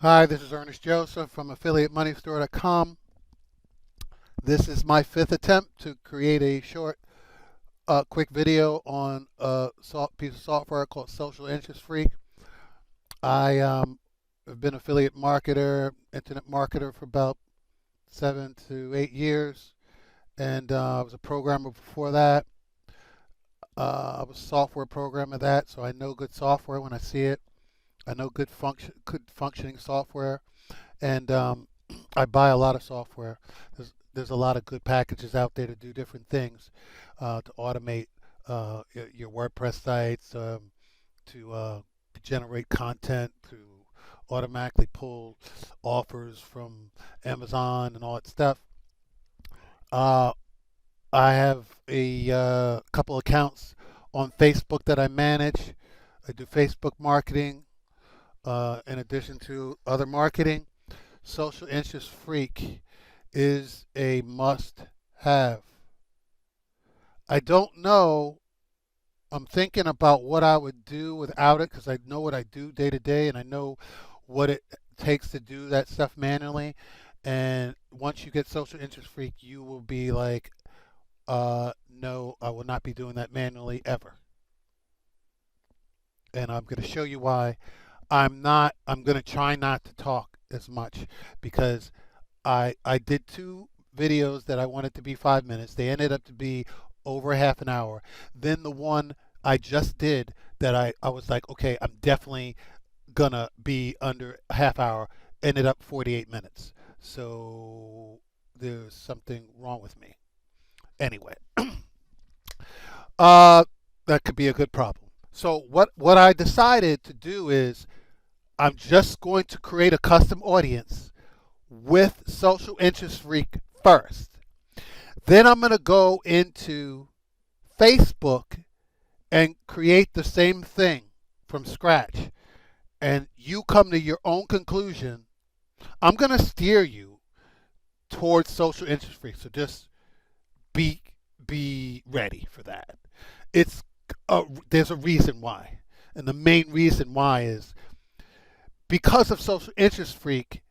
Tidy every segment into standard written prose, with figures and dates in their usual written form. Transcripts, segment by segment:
Hi, this is Ernest Joseph from AffiliateMoneyStore.com. This is my fifth attempt to create a short, quick video on a piece of software called Social Interest Freak. I have been affiliate marketer, internet marketer for about 7 to 8 years, and I was a programmer before that. I was a software programmer that, so I know good software when I see it. I know good functioning software, and I buy a lot of software. There's a lot of good packages out there to do different things, to automate your WordPress sites, to generate content, to automatically pull offers from Amazon and all that stuff. Uh, I have a couple accounts on Facebook that I manage. I do Facebook marketing in addition to other marketing. Social Interest Freak is a must have. I don't know. I'm thinking about what I would do without it because I know what I do day to day and I know what it takes to do that stuff manually. And once you get Social Interest Freak, you will be like, no, I will not be doing that manually ever. And I'm going to show you why. I'm going to try not to talk as much because I did two videos that I wanted to be 5 minutes. They ended up to be over half an hour. Then the one I just did that I was like, okay, I'm definitely gonna be under a half hour, ended up 48 minutes. So there's something wrong with me. Anyway, uh, that could be a good problem. So what I decided to do is I'm just going to create a custom audience with Social Interest Freak first. Then I'm going to go into Facebook and create the same thing from scratch. And you come to your own conclusion. I'm going to steer you towards Social Interest Freak. So just be be ready for that. It's there's a reason why. And the main reason why is because of Social Interest Freak,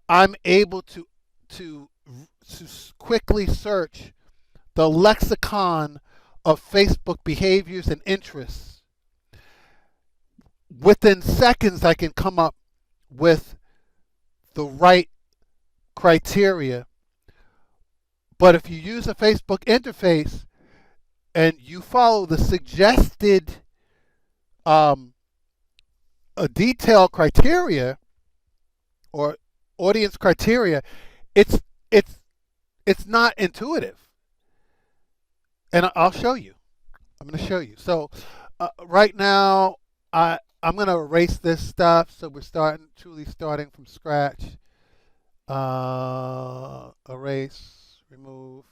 I'm able to to quickly search the lexicon of Facebook behaviors and interests. Within seconds, I can come up with the right criteria. But if you use a Facebook interface and you follow the suggested um, a detailed criteria or audience criteria, it's it's it's not intuitive. And I'll show you. I'm going to show you. So right now, I'm going to erase this stuff. So we're truly starting from scratch. Erase, remove,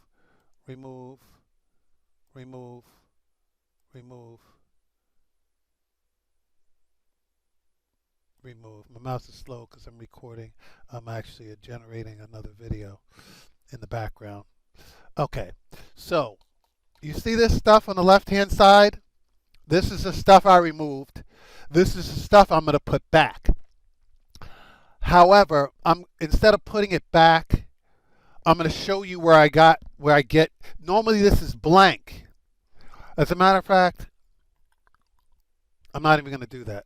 remove, remove, remove, remove. My mouse is slow because I'm recording. I'm actually generating another video in the background. Okay, so you see this stuff on the left-hand side? This is the stuff I removed. This is the stuff I'm going to put back. However, instead of putting it back, I'm going to show you where I get. Normally this is blank. As a matter of fact, I'm not even going to do that.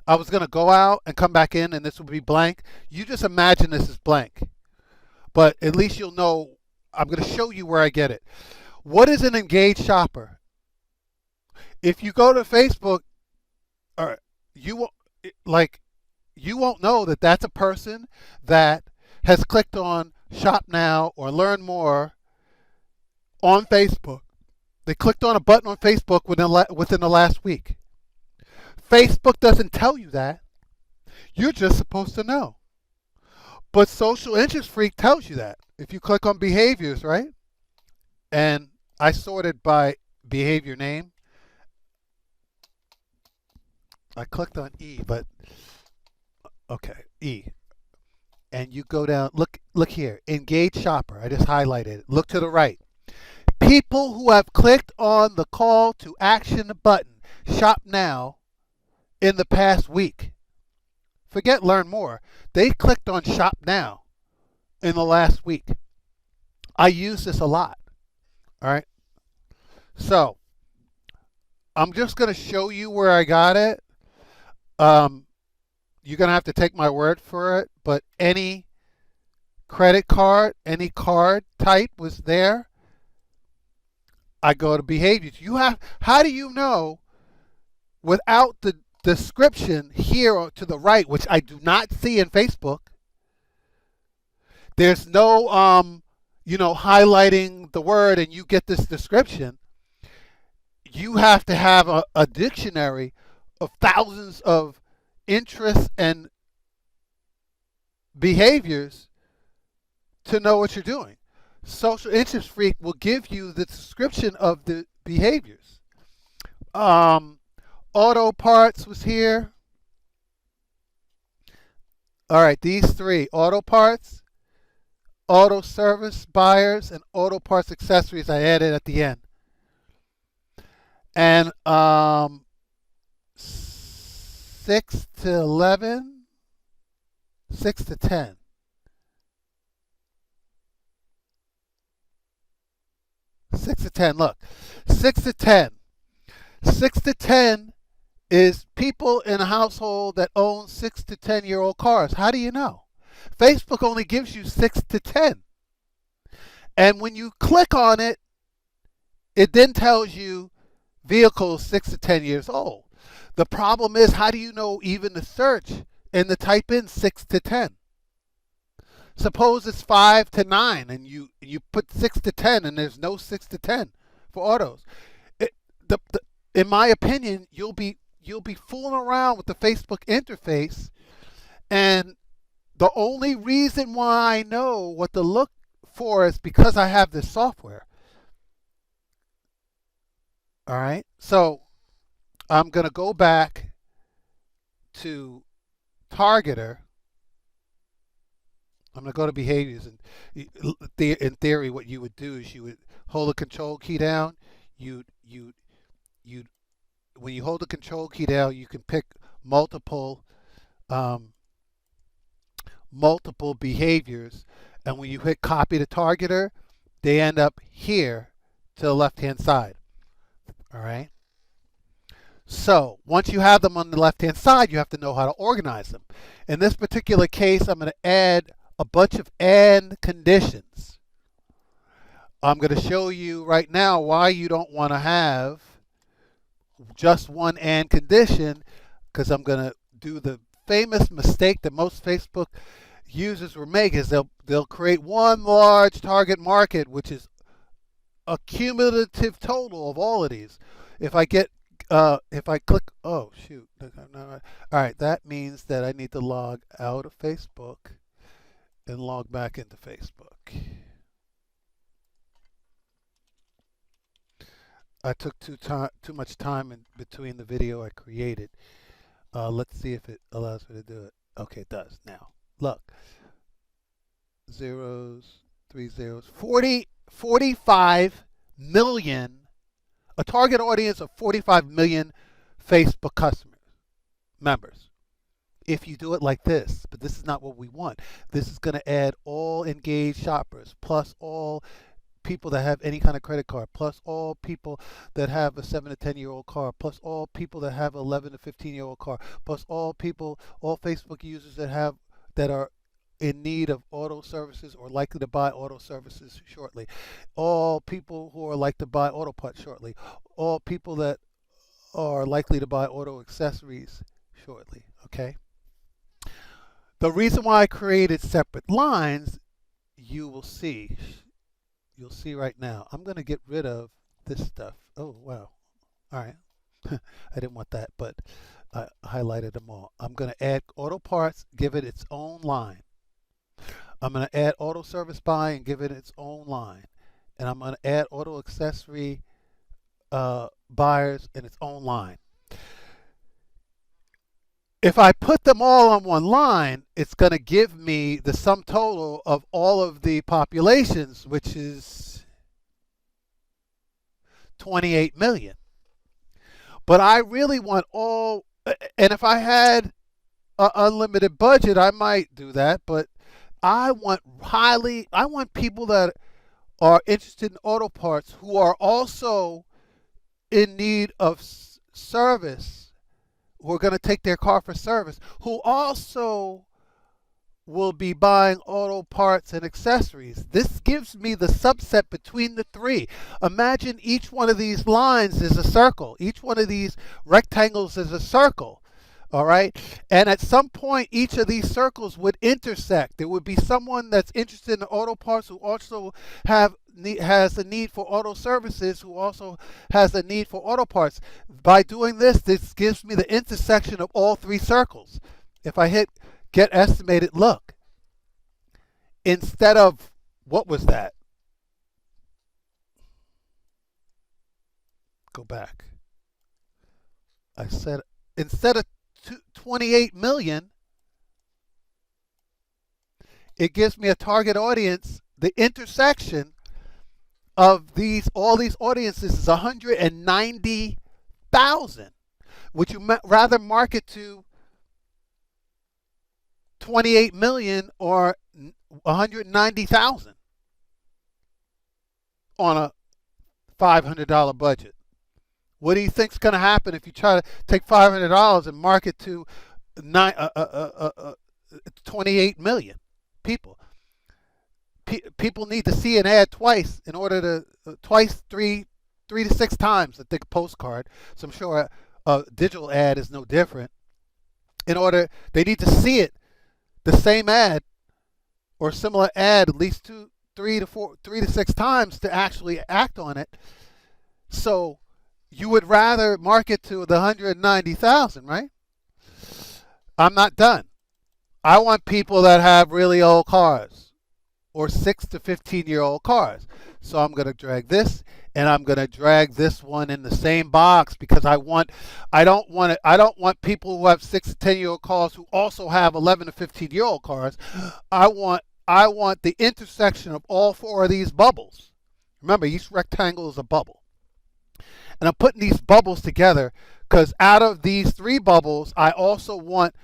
I was going to go out and come back in and this would be blank. You just imagine this is blank. But at least you'll know. I'm going to show you where I get it. What is an engaged shopper? If you go to Facebook, or you won't you won't know that that's a person that has clicked on Shop Now or Learn More on Facebook. They clicked on a button on Facebook within the last week. Facebook doesn't tell you that. You're just supposed to know. But Social Interest Freak tells you that. If you click on behaviors, right? And I sorted by behavior name. I clicked on E, but okay, E. And you go down, look here, engage shopper. I just highlighted it. Look to the right. People who have clicked on the call to action button, shop now, in the past week. Forget learn more. They clicked on shop now in the last week. I use this a lot. All right. So I'm just going to show you where I got it. Um, you're going to have to take my word for it, but any credit card, any card type was there. I go to behaviors. How do you know without the description here to the right, which I do not see in Facebook? There's no, highlighting the word and you get this description. You have to have a dictionary of thousands of interests and behaviors to know what you're doing. Social Interest Freak will give you the description of the behaviors. Auto parts was here. All right, these three: auto parts, auto service buyers, and auto parts accessories I added at the end. And 6 to 11, 6 to 10. 6 to 10, look. 6 to 10. 6 to 10 is people in a household that own 6 to 10-year-old cars. How do you know? Facebook only gives you 6 to 10. And when you click on it, it then tells you vehicles 6 to 10 years old. The problem is, how do you know even to search and to type in 6 to 10? Suppose it's 5 to 9 and you put 6 to 10 and there's no 6 to 10 for autos. In my opinion, you'll be fooling around with the Facebook interface, and the only reason why I know what to look for is because I have this software. All right, so I'm going to go back to Targeter. I'm going to go to behaviors, and in theory, what you would do is you would hold the control key down. When you hold the control key down, you can pick multiple behaviors, and when you hit copy to Targeter, they end up here to the left-hand side. All right. So once you have them on the left-hand side, you have to know how to organize them. In this particular case, I'm going to add a bunch of and conditions. I'm going to show you right now why you don't want to have just one and condition, because I'm going to do the famous mistake that most Facebook users will make is they'll create one large target market, which is a cumulative total of all of these. If I click, oh shoot, all right, that means that I need to log out of Facebook and log back into Facebook. I took too much time in between the video I created. Let's see if it allows me to do it. Okay, it does now. Look, zeros, 3 zeros, 45 million, a target audience of 45 million Facebook customers, members. If you do it like this, but this is not what we want. This is going to add all engaged shoppers, plus all people that have any kind of credit card, plus all people that have a 7 to 10-year-old car, plus all people that have 11 to 15-year-old car, plus all Facebook users that are in need of auto services or likely to buy auto services shortly, all people who are likely to buy auto parts shortly, all people that are likely to buy auto accessories shortly. Okay. The reason why I created separate lines, you'll see right now. I'm going to get rid of this stuff. Oh, wow. All right. I didn't want that, but I highlighted them all. I'm going to add auto parts, give it its own line. I'm going to add auto service buy and give it its own line. And I'm going to add auto accessory buyers in its own line. If I put them all on one line, it's going to give me the sum total of all of the populations, which is 28 million. But I really want all, and if I had an unlimited budget, I might do that, but I want people that are interested in auto parts who are also in need of service, who are going to take their car for service, who also will be buying auto parts and accessories. This gives me the subset between the three. Imagine each one of these lines is a circle. Each one of these rectangles is a circle. All right. And at some point, each of these circles would intersect. There would be someone that's interested in auto parts who also has a need for auto services, who also has a need for auto parts. By doing this, this gives me the intersection of all three circles. If I hit get estimated, look, instead of, what was that? Go back. I said, instead of 28 million, it gives me a target audience. The intersection of all these audiences is 190,000. Would you rather market to 28 million or 190,000 on a $500 budget? What do you think's going to happen if you try to take $500 and market to 28 million people? People need to see an ad twice in order to three to six times. I think a postcard. So I'm sure a digital ad is no different. They need to see it, the same ad or similar ad, at least three to six times to actually act on it. So you would rather market to the 190,000, right? I'm not done. I want people that have really old cars or 6 to 15-year-old cars. So I'm going to drag this and I'm going to drag this one in the same box because I don't want people who have 6 to 10-year-old cars who also have 11 to 15-year-old cars. I want the intersection of all four of these bubbles. Remember, each rectangle is a bubble. And I'm putting these bubbles together because out of these three bubbles, I also want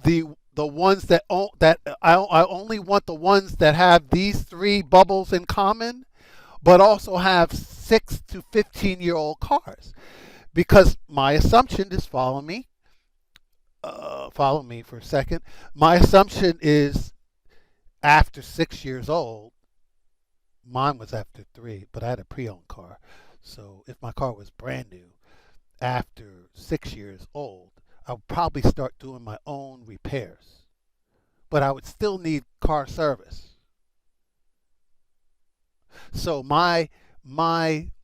the ones that I only want the ones that have these three bubbles in common, but also have 6 to 15-year-old cars. Because my assumption is, follow me for a second. My assumption is after 6 years old, mine was after 3, but I had a pre-owned car. So if my car was brand new, after 6 years old, I would probably start doing my own repairs. But I would still need car service. So my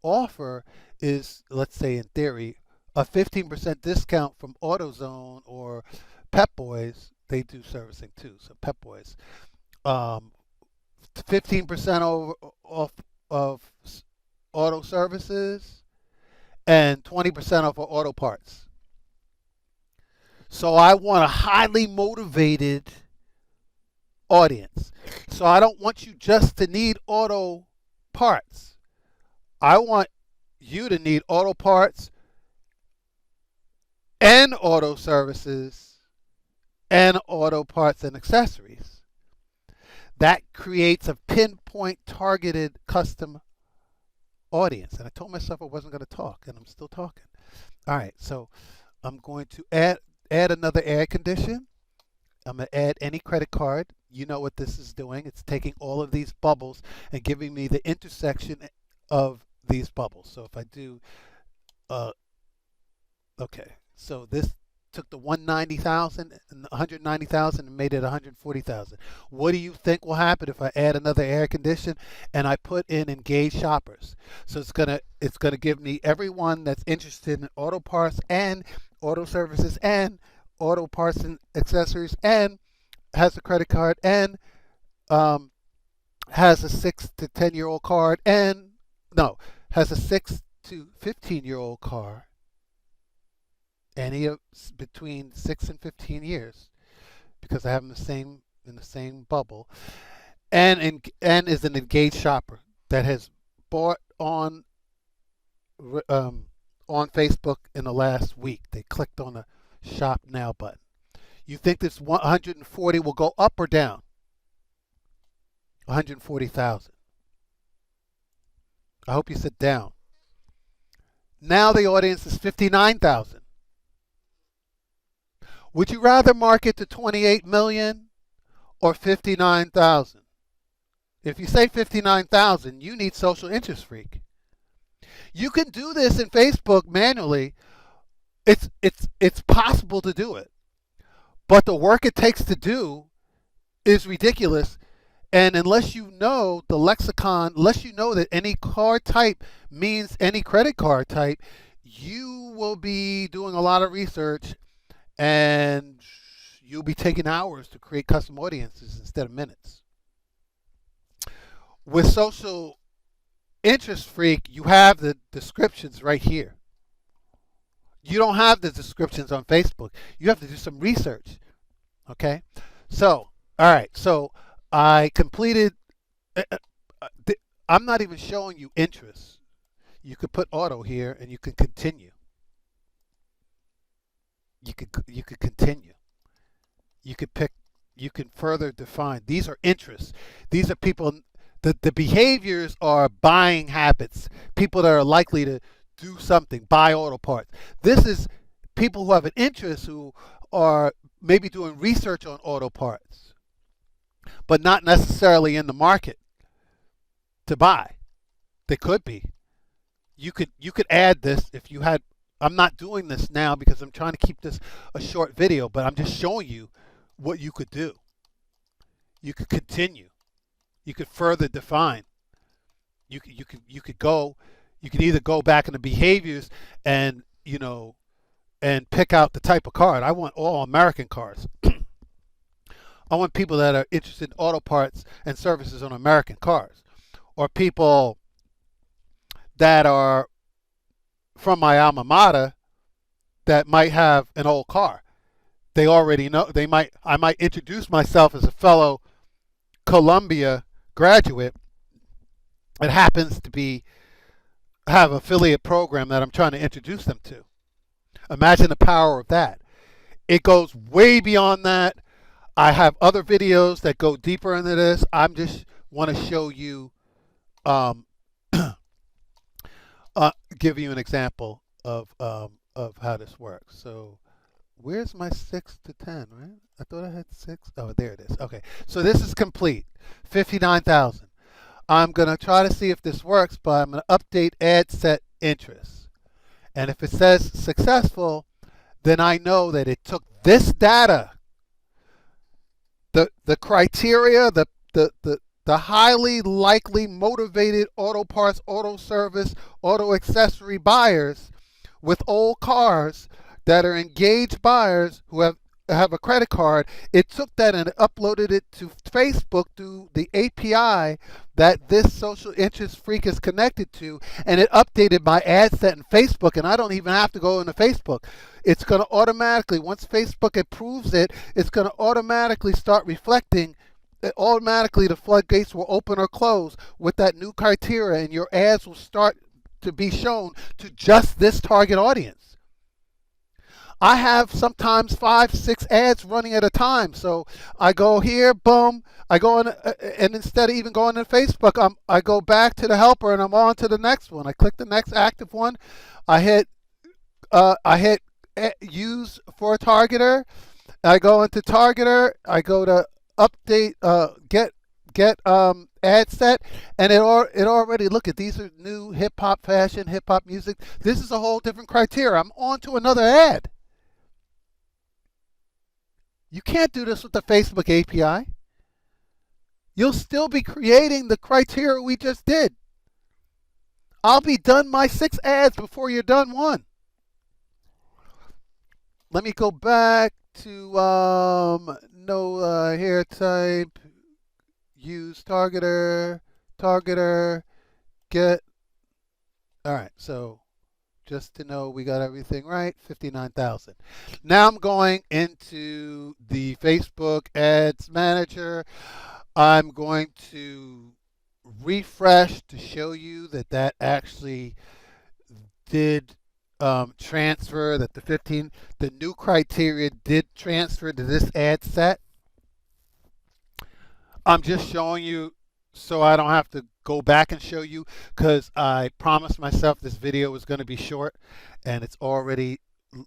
offer is, let's say in theory, a 15% discount from AutoZone or Pep Boys. They do servicing too, so Pep Boys. 15% off of auto services and 20% off of auto parts. So I want a highly motivated audience. So I don't want you just to need auto parts. I want you to need auto parts and auto services and auto parts and accessories. That creates a pinpoint targeted custom audience. And I told myself I wasn't going to talk, and I'm still talking. All right, so I'm going to add another ad condition. I'm going to add any credit card. You know what this is doing. It's taking all of these bubbles and giving me the intersection of these bubbles. So if I do, okay, so this took the 190,000 and 190,000 and made it 140,000. What do you think will happen if I add another air condition and I put in engaged shoppers? So it's gonna give me everyone that's interested in auto parts and auto services and auto parts and accessories and has a credit card and has a 6 to 10-year-old card and has a 6 to 15-year-old car. Any of between 6 and 15 years, because I have them in the same bubble, and is an engaged shopper that has bought on Facebook in the last week. They clicked on the Shop Now button. You think this 140 will go up or down? 140,000. I hope you said down. Now the audience is 59,000. Would you rather market to 28 million or 59,000? If you say 59,000, you need Social Interest Freak. You can do this in Facebook manually. It's possible to do it. But the work it takes to do is ridiculous. And unless you know the lexicon, unless you know that any card type means any credit card type, you will be doing a lot of research and you'll be taking hours to create custom audiences instead of minutes. With Social Interest Freak, you have the descriptions right here. You don't have the descriptions on Facebook. You have to do some research. Okay? So, all right. So, I completed. I'm not even showing you interest. You could put auto here and you can continue. You could continue. You could pick. You can further define. These are interests. These are people. The behaviors are buying habits. People that are likely to do something, buy auto parts. This is people who have an interest who are maybe doing research on auto parts, but not necessarily in the market to buy. They could be. You could add this if you had. I'm not doing this now because I'm trying to keep this a short video, but I'm just showing you what you could do. You could continue. You could further define. You could either go back in the behaviors and and pick out the type of card. I want all American cars. I want people that are interested in auto parts and services on American cars, or people that are from my alma mater that might have an old car. They already know. I might introduce myself as a fellow Columbia graduate. It happens to have an affiliate program that I'm trying to introduce them to. Imagine the power of that. It goes way beyond that. I have other videos that go deeper into this. I just want to show you, give you an example of how this works. So, where's my 6 to 10? Right? I thought I had 6. Oh, there it is. Okay. So this is complete. 59,000. I'm going to try to see if this works, but I'm going to update ad set interest. And if it says successful, then I know that it took this data, the criteria, the highly likely motivated auto parts, auto service, auto accessory buyers with old cars that are engaged buyers who have a credit card. It took that and uploaded it to Facebook through the API that this Social Interest Freak is connected to, and it updated my ad set in Facebook, and I don't even have to go into Facebook. It's going to automatically, once Facebook approves it, it's going to automatically start reflecting. Automatically the floodgates will open or close with that new criteria, and your ads will start to be shown to just this target audience. I have sometimes 5, 6 ads running at a time. So I go here, boom, I go in, and instead of even going to Facebook, I go back to the helper and I'm on to the next one. I click the next active one. I hit use for a targeter. I go into targeter. I go to update, get ad set, and it already, look at, these are new hip hop fashion, hip hop music. This is a whole different criteria. I'm on to another ad. You can't do this with the Facebook API. You'll still be creating the criteria we just did. I'll be done my 6 ads before you're done one. Let me go back to no hair type, use targeter, get. All right, so just to know we got everything right, 59,000. Now I'm going into the Facebook Ads Manager. I'm going to refresh to show you that actually did transfer, that the new criteria did transfer to this ad set. I'm just showing you so I don't have to go back and show you, because I promised myself this video was going to be short, and it's already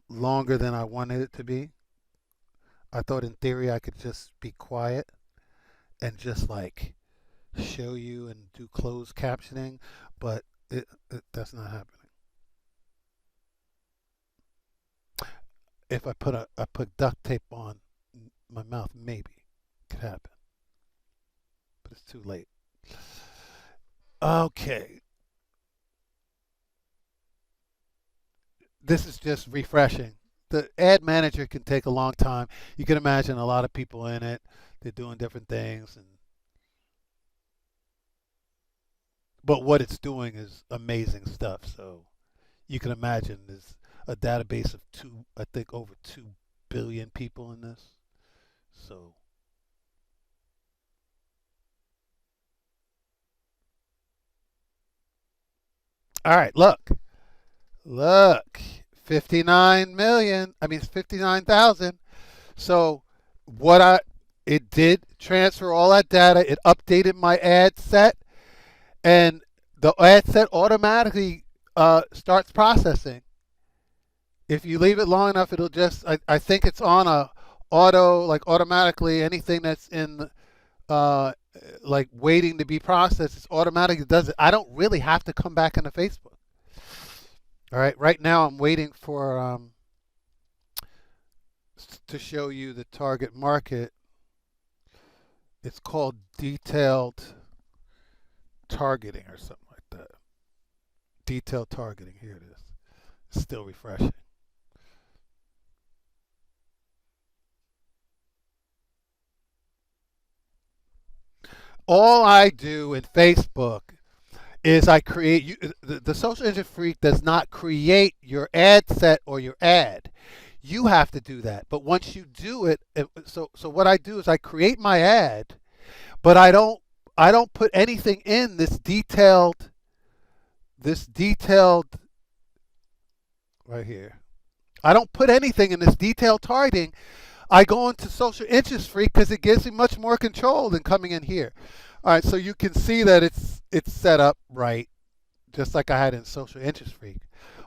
longer than I wanted it to be. I thought in theory I could just be quiet and just like show you and do closed captioning, but that's not happening. If I put duct tape on my mouth, maybe it could happen, but it's too late. Okay, this is just refreshing. The ad manager can take a long time. You can imagine a lot of people in it. They're doing different things, and but what it's doing is amazing stuff. So you can imagine there's a database of I think over 2 billion people in this. So all right, look, 59 million. I mean, it's 59,000. So it did transfer all that data. It updated my ad set, and the ad set automatically starts processing. If you leave it long enough, it'll just, I think it's on a automatically anything that's in like waiting to be processed, it's automatically does it. I don't really have to come back into Facebook. All right, right now I'm waiting for to show you the target market. It's called detailed targeting or something like that. Detailed targeting. Here it is. It's still refreshing. All I do in Facebook is I create the Social Engine Freak does not create your ad set or your ad. You have to do that. But once you do it, so what I do is I create my ad, but I don't put anything in this detailed right here. I don't put anything in this detailed targeting. I go into Social Interest Freak because it gives me much more control than coming in here. All right, so you can see that it's set up right, just like I had in Social Interest Freak.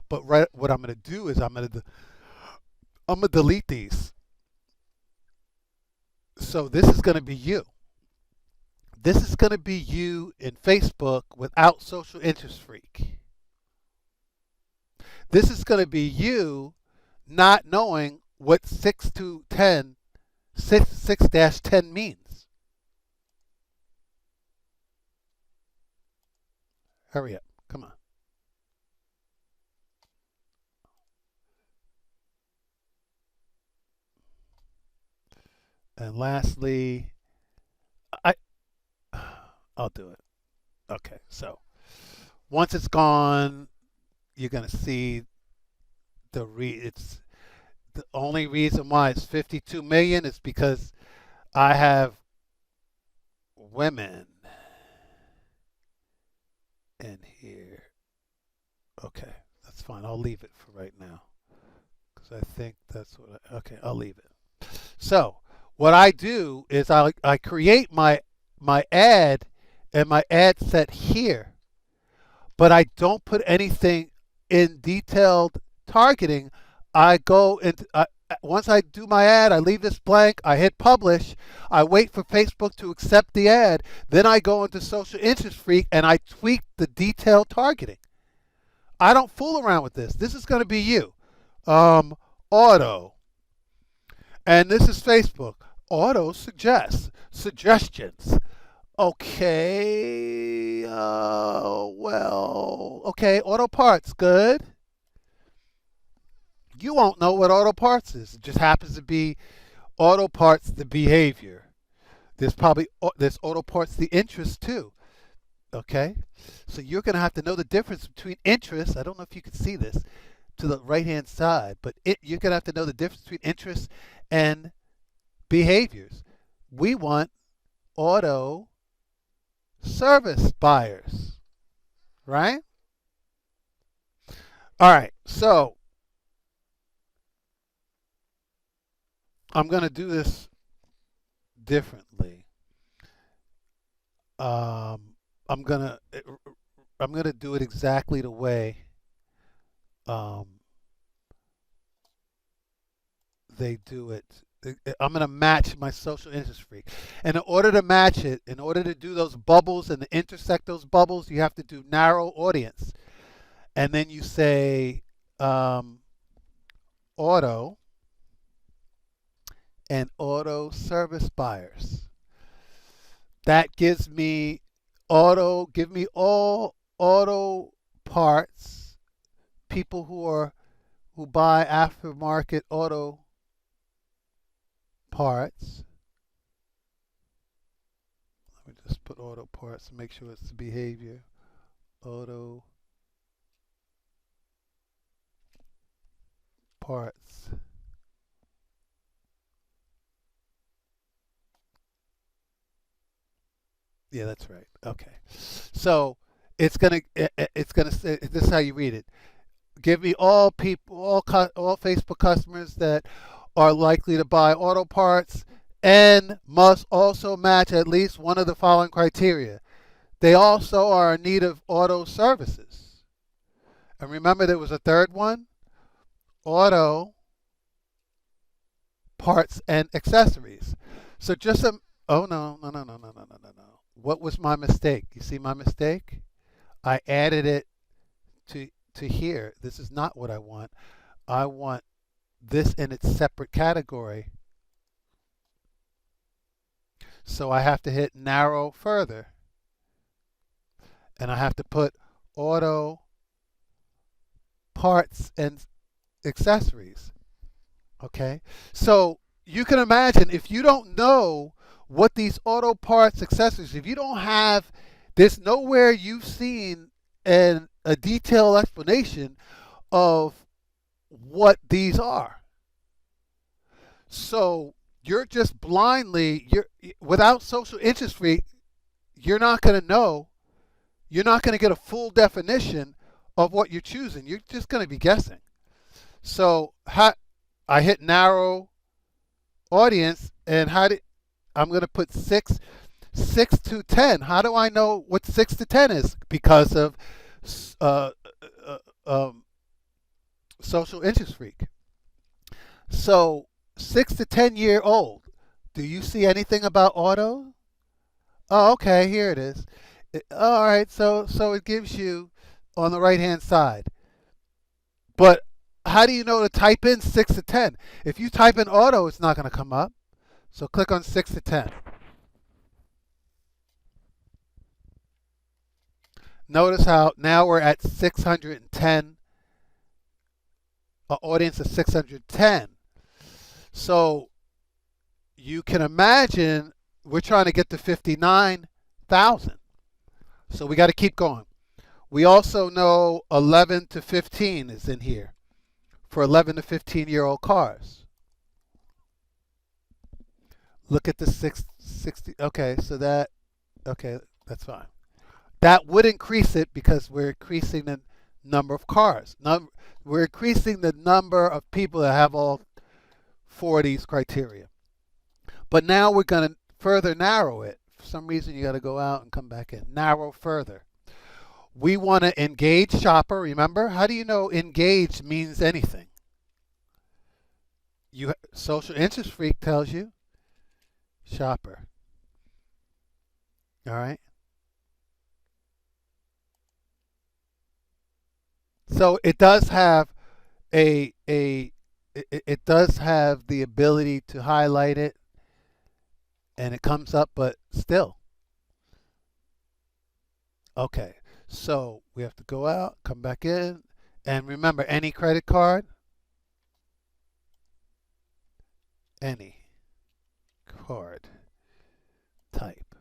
But what I'm going to do is I'm going to delete these. So this is going to be you. This is going to be you in Facebook without Social Interest Freak. This is going to be you not knowing what 6-10 means. Hurry up. Come on. And lastly, I'll do it. Okay, so once it's gone, you're going to see it's the only reason why it's 52 million is because I have women in here. Okay, that's fine. I'll leave it for right now because I think that's what okay, I'll leave it. So what I do is I create my ad and my ad set here, but I don't put anything in detailed targeting. I go into once I do my ad, I leave this blank, I hit publish, I wait for Facebook to accept the ad, then I go into Social Interest Freak and I tweak the detailed targeting. I don't fool around with this. This is going to be you. Auto. And this is Facebook. Auto suggestions. Okay, well, okay, auto parts, good. You won't know what auto parts is. It just happens to be auto parts the behavior. There's auto parts the interest too. Okay, so you're going to have to know the difference between interest. I don't know if you can see this to the right hand side, but you're going to have to know the difference between interest and behaviors. We want auto service buyers, right? All right, so I'm going to do this differently. I'm gonna do it exactly the way um, they do it. I'm gonna match my social interest freak, and in order to match it, in order to do those bubbles and to intersect those bubbles, you have to do narrow audience, and then you say um, auto and auto service buyers. That gives me auto. Give me all auto parts. People who buy aftermarket auto parts. Let me just put auto parts to make sure it's the behavior. Auto parts. Yeah, that's right. Okay. So it's gonna say this is how you read it. Give me all people, all Facebook customers that are likely to buy auto parts and must also match at least one of the following criteria. They also are in need of auto services. And remember, there was a third one: auto parts and accessories. So just a oh no. What was my mistake? You see my mistake? I added it to here. This is not what I want. I want this in its separate category. So I have to hit narrow further, and I have to put auto parts and accessories. Okay? So you can imagine, if you don't know what these auto parts accessories, if you don't have, there's nowhere you've seen a detailed explanation of what these are. So you're just blindly, you're without social interest rate, you're not going to know, you're not going to get a full definition of what you're choosing. You're just going to be guessing. So I hit narrow audience, and I'm going to put 6 to 10. How do I know what 6 to 10 is? Because of uh, uh, um, social interest freak. So 6 to 10 year old. Do you see anything about auto? Oh, okay, here it is. All right, so it gives you on the right hand side. But how do you know to type in 6 to 10? If you type in auto, it's not going to come up. So click on 6 to 10. Notice how now we're at 610, an audience of 610. So you can imagine we're trying to get to 59,000. So we got to keep going. We also know 11 to 15 is in here for 11 to 15-year-old cars. Look at the 660. Okay, so okay, that's fine. That would increase it because we're increasing the number of cars. We're increasing the number of people that have all four of these criteria. But now we're going to further narrow it. For some reason, you got to go out and come back in. Narrow further. We want to engage shopper. Remember, how do you know engaged means anything? Social interest freak tells you shopper. All right. So it does have it does have the ability to highlight it, and it comes up, but still. Okay. So we have to go out, come back in, and remember, any credit card, any card type.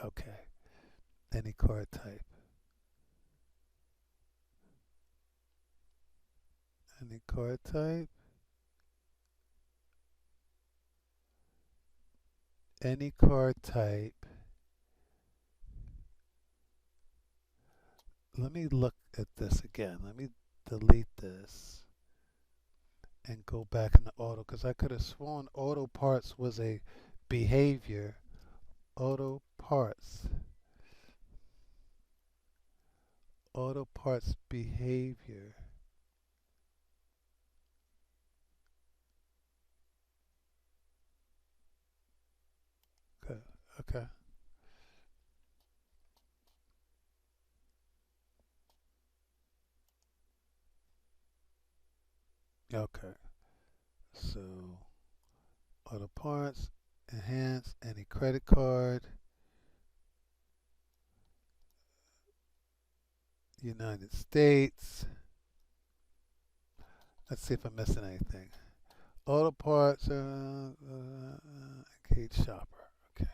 Okay. Any card type. Any card type. Any card type. Let me look at this again. Let me delete this and go back into auto because I could have sworn auto parts was a behavior. Auto parts. Auto parts behavior. Okay. Okay. Okay. So auto parts, enhance any credit card, United States. Let's see if I'm missing anything. Auto parts, Kate Shopper. Okay.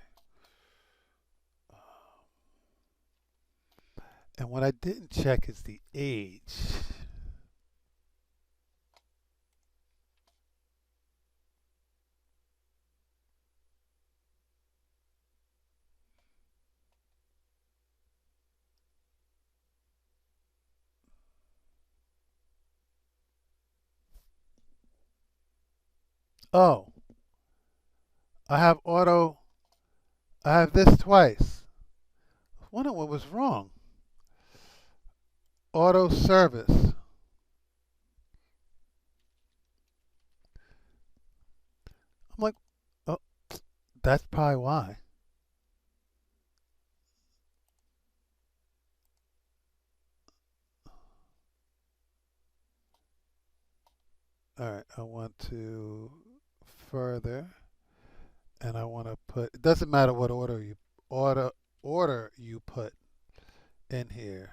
And what I didn't check is the age. Oh, I have auto. I have this twice. I wonder what was wrong. Auto service. I'm like, oh, that's probably why. All right, I want to further, and I want to put. It doesn't matter what order order you put in here.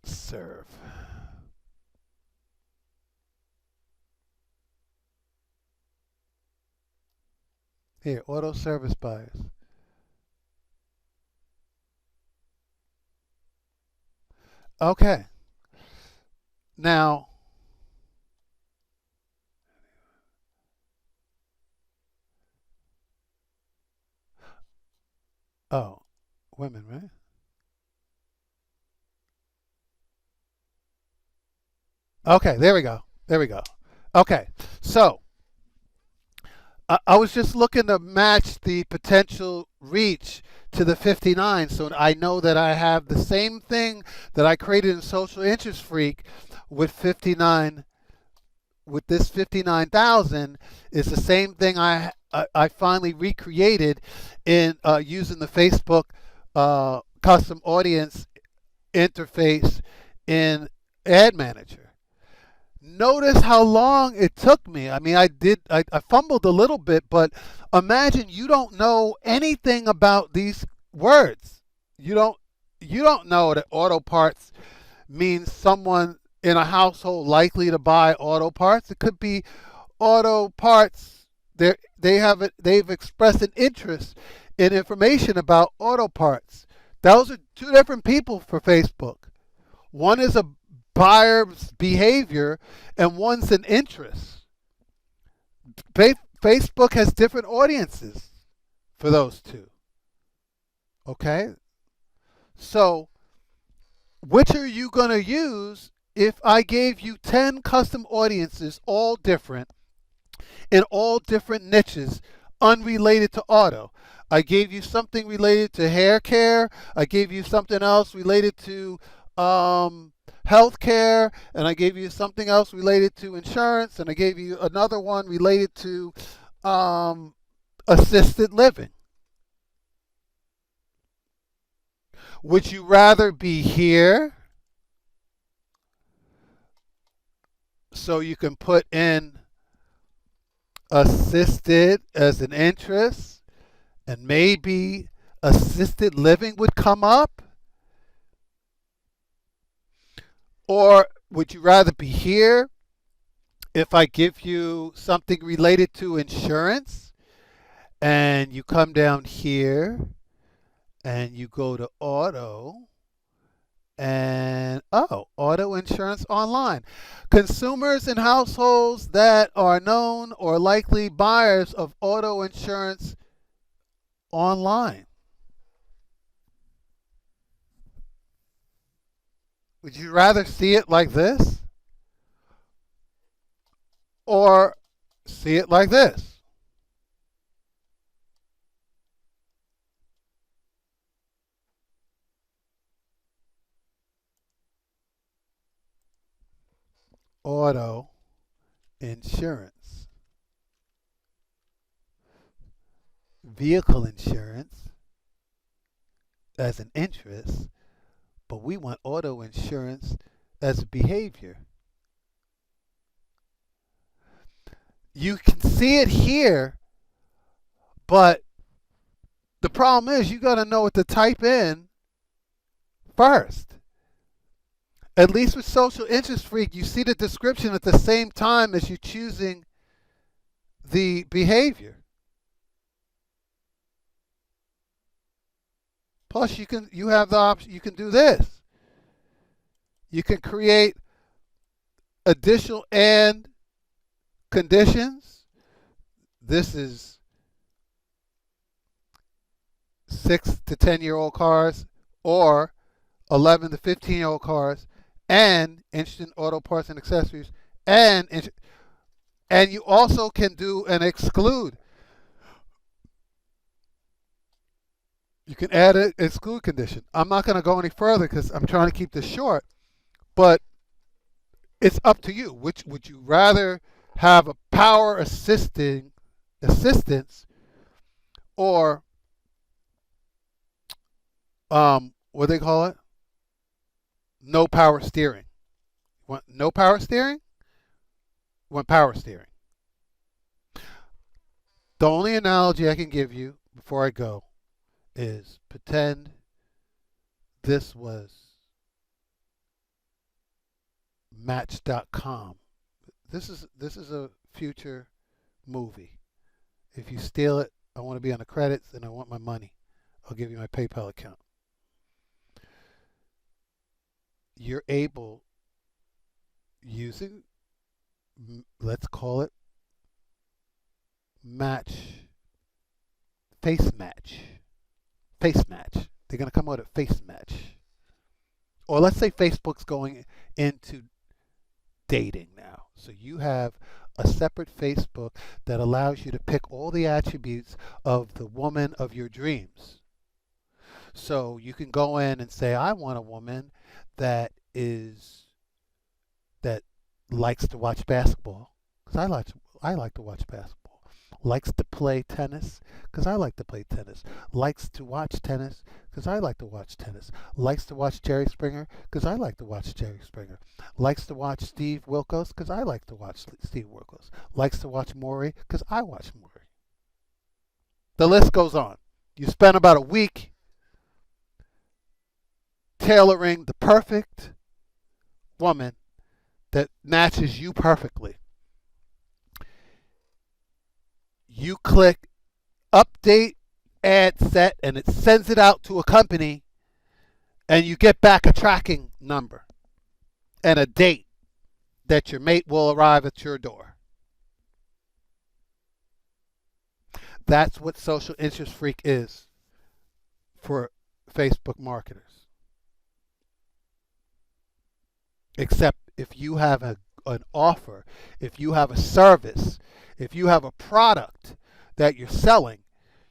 Serve. Here, auto service buyers. Okay. Now, oh, women, right? Okay, there we go. There we go. Okay, so I was just looking to match the potential reach to the 59, so I know that I have the same thing that I created in Social Interest Freak with 59. With this 59,000 is the same thing I finally recreated in using the Facebook custom audience interface in Ad Manager. Notice how long it took me. I mean, I fumbled a little bit, but imagine you don't know anything about these words. You don't you don't know that auto parts means someone in a household likely to buy auto parts. It could be auto parts. They've expressed an interest in information about auto parts. Those are two different people for Facebook. One is a buyer's behavior, and one's an interest. Facebook has different audiences for those two. Okay? So, which are you going to use if I gave you 10 custom audiences, all different, in all different niches, unrelated to auto? I gave you something related to hair care. I gave you something else related to healthcare, and I gave you something else related to insurance, and I gave you another one related to assisted living. Would you rather be here so you can put in assisted as an interest and maybe assisted living would come up? Or would you rather be here if I give you something related to insurance and you come down here and you go to auto and auto insurance online. Consumers and households that are known or likely buyers of auto insurance online. Would you rather see it like this or see it like this? Auto insurance, vehicle insurance as an interest, but we want auto insurance as a behavior. You can see it here, but the problem is you got to know what to type in first. At least with Social Interest Freak, you see the description at the same time as you choosing the behavior. Plus, you have the option. You can do this. You can create additional and conditions. This is 6 to 10-year-old cars or 11 to 15-year-old cars and instant auto parts and accessories and you also can do an exclude. You can add an exclude condition. I'm not going to go any further because I'm trying to keep this short, but it's up to you. Which would you rather have a power assistance or what do they call it? No power steering. Want no power steering? Want power steering. The only analogy I can give you before I go is pretend this was Match.com. This is a future movie. If you steal it, I want to be on the credits and I want my money. I'll give you my PayPal account. You're able, using, let's call it face match. They're going to come out at face match. Or let's say Facebook's going into dating now. So you have a separate Facebook that allows you to pick all the attributes of the woman of your dreams. So you can go in and say, I want a woman that that likes to watch basketball because I like to watch basketball. Likes to play tennis because I like to play tennis. Likes to watch tennis because I like to watch tennis. Likes to watch Jerry Springer because I like to watch Jerry Springer. Likes to watch Steve Wilkos because I like to watch Steve Wilkos. Likes to watch Maury because I watch Maury. The list goes on. You spend about a week tailoring the perfect woman that matches you perfectly. You click update ad set and it sends it out to a company and you get back a tracking number and a date that your mate will arrive at your door. That's what Social Interest Freak is for Facebook marketers. Except if you have an offer, if you have a service, if you have a product that you're selling,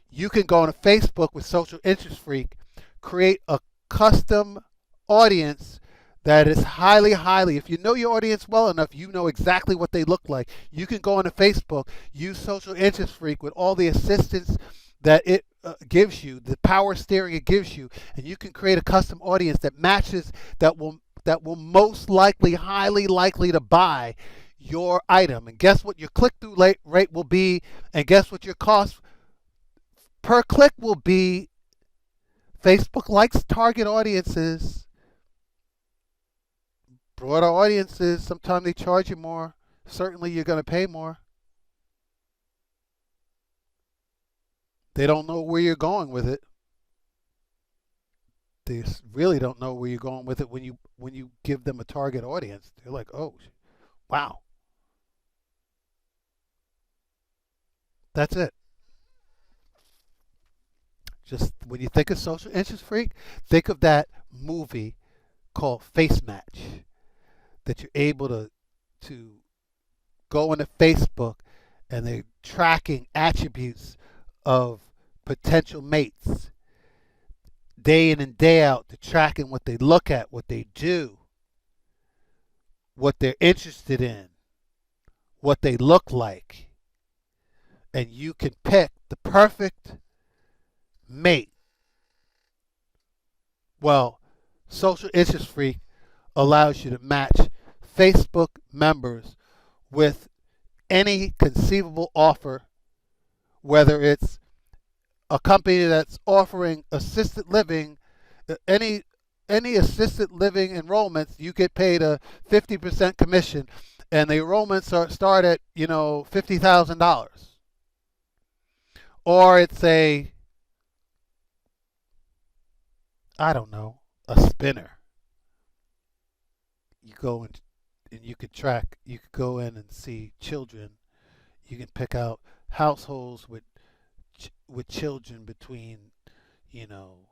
you can go on Facebook with Social Interest Freak, create a custom audience that is highly, if you know your audience well enough, you know exactly what they look like. You can go on Facebook, use Social Interest Freak with all the assistance that it gives you, the power steering it gives you, and you can create a custom audience that matches, that will most likely, highly likely to buy your item. And guess what your click-through rate will be, and guess what your cost per click will be. Facebook likes target audiences. Broader audiences, sometimes they charge you more. Certainly you're going to pay more. They don't know where you're going with it. They really don't know where you're going with it when you give them a target audience. They're like, oh, wow. That's it. Just when you think of Social Interest Freak, think of that movie called Face Match that you're able to go into Facebook and they're tracking attributes of potential mates day in and day out. They're tracking what they look at, what they do, what they're interested in, what they look like. And you can pick the perfect mate. Well, Social Interest Freak allows you to match Facebook members with any conceivable offer, whether it's a company that's offering assisted living, any assisted living enrollments, you get paid a 50% commission, and the enrollments start at $50,000. Or it's I don't know, a spinner. You go and you could track. You could go in and see children. You can pick out households with children between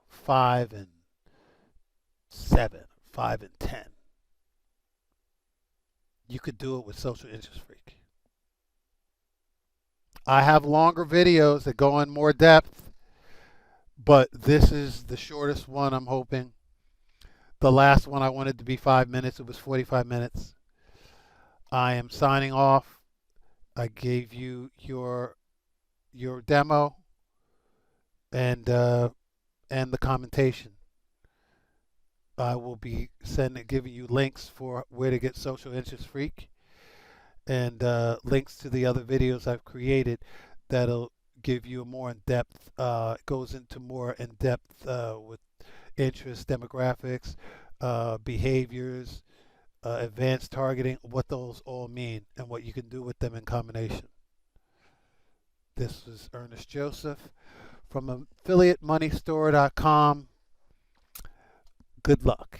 5 and 7, 5 and 10. You could do it with Social Interest Freak. I have longer videos that go in more depth, but this is the shortest one, I'm hoping. The last one I wanted to be 5 minutes. It was 45 minutes. I am signing off. I gave you your demo and the commentation. I will be giving you links for where to get Social Interest Freak and links to the other videos I've created that'll give you a more in-depth, goes into more in-depth with interests, demographics, behaviors, advanced targeting, what those all mean and what you can do with them in combination. This is Ernest Joseph from AffiliateMoneyStore.com. Good luck.